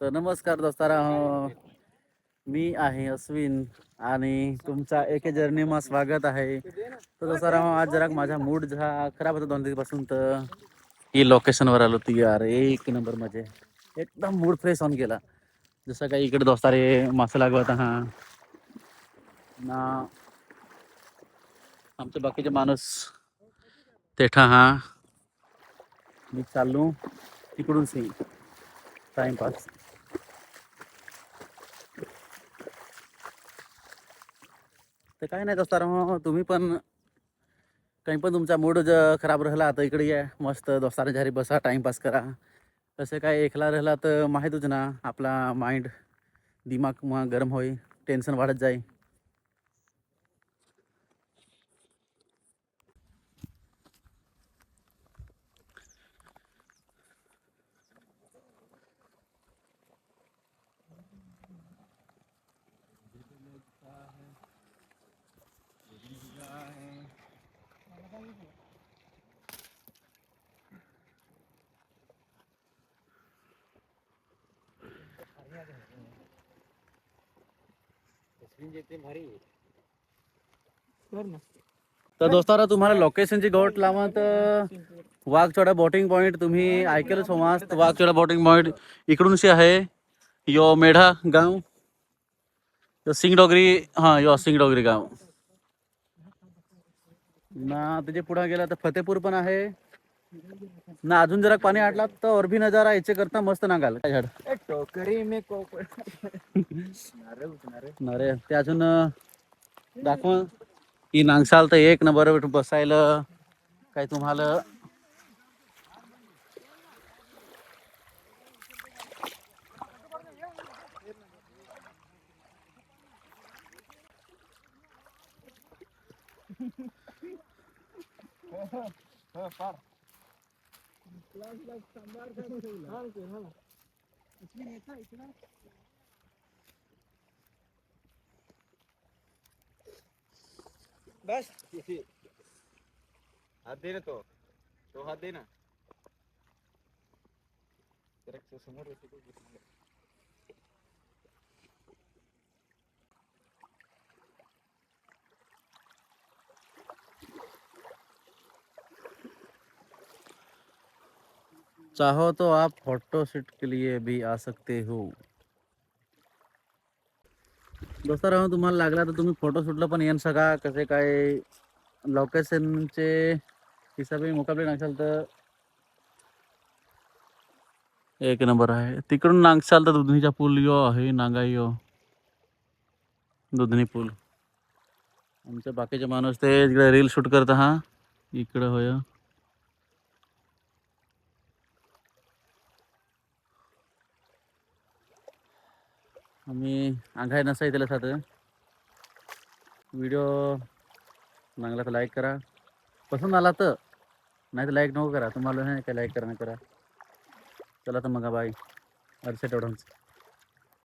तर नमस्कार दोस्तारा, मी आहे अश्विन आणि तुमचा एके जर्नीमा स्वागत आहे. तर दोस्तारा आज जरा माझा मूड खराब होता 2 दिवसापासून, तर ही लोकेशनवर आलो ती यार एक नंबर म्हणजे एकदम मूड फ्रेश होऊन गेला. जसं काही इकडे दोस्तारे मासे लागवत हा ना, आमचे बाकीचे माणूस तेठा हा, मी चाललो तिकडून सी टाइमपास. तर काय नाही दोस्तारा, तुम्ही पण काही पण तुमचा मूड खराब राहिला तर इकडे या, मस्त दोस्ताराच्या घरी बसा, टाइमपास करा. तसे काय एकला राहिला तर माहीतच ना, आपला माइंड दिमाग मग गरम होई, टेन्शन वाढत जाई. तर दोस्तारा तुम्हाला लोकेशनची गोट लावा तर वाघचोडा बोटिंग पॉईंट तुम्ही ऐकेलच हो. मस्त वाघचोडा बोटिंग पॉईंट इकडून आहे. यो मेढा गाव, यो सिंगडोगरी, हा यो सिंगडोगरी गाव ना. त्याचे पुढे गेला तर फतेपूर पण आहे ना. अजून जरा पाणी आटला तर और भी नजारा याचे करता मस्त नागाल झाड टोकरी मे नरे ते अजून दाखवा की नांगसाल तर एक नंबर बसायला काय तुम्हाला. बस हात दे ना, तो हात दे ना. समोर चाहो तो आप फोटो शूट के लिए भी आ सकते हो. दोस्तारा तुम्हाला लागला तर तुम्ही फोटो शूटला पण येऊन सका. कसे काय लोकेशनचे हिसाबी मुकाबले नागशाल तर एक नंबर आहे. तिकडून नागशाल तर दुधनीचा पूल यो आहे, नागाई यो दुधनी पूल. आमचे बाकीचे माणूस ते इकडे रील शूट करत हा इकडे होय. आम्ही आघाय नसाय त्याला साथ. व्हिडिओ चांगला तर लाईक करा, पसंत आला तर, नाही तर लाईक नको करा. तुम्हाला नाही काय लाईक करा, नाही करा. चला तर मग बाय. अर्षट एवढंच.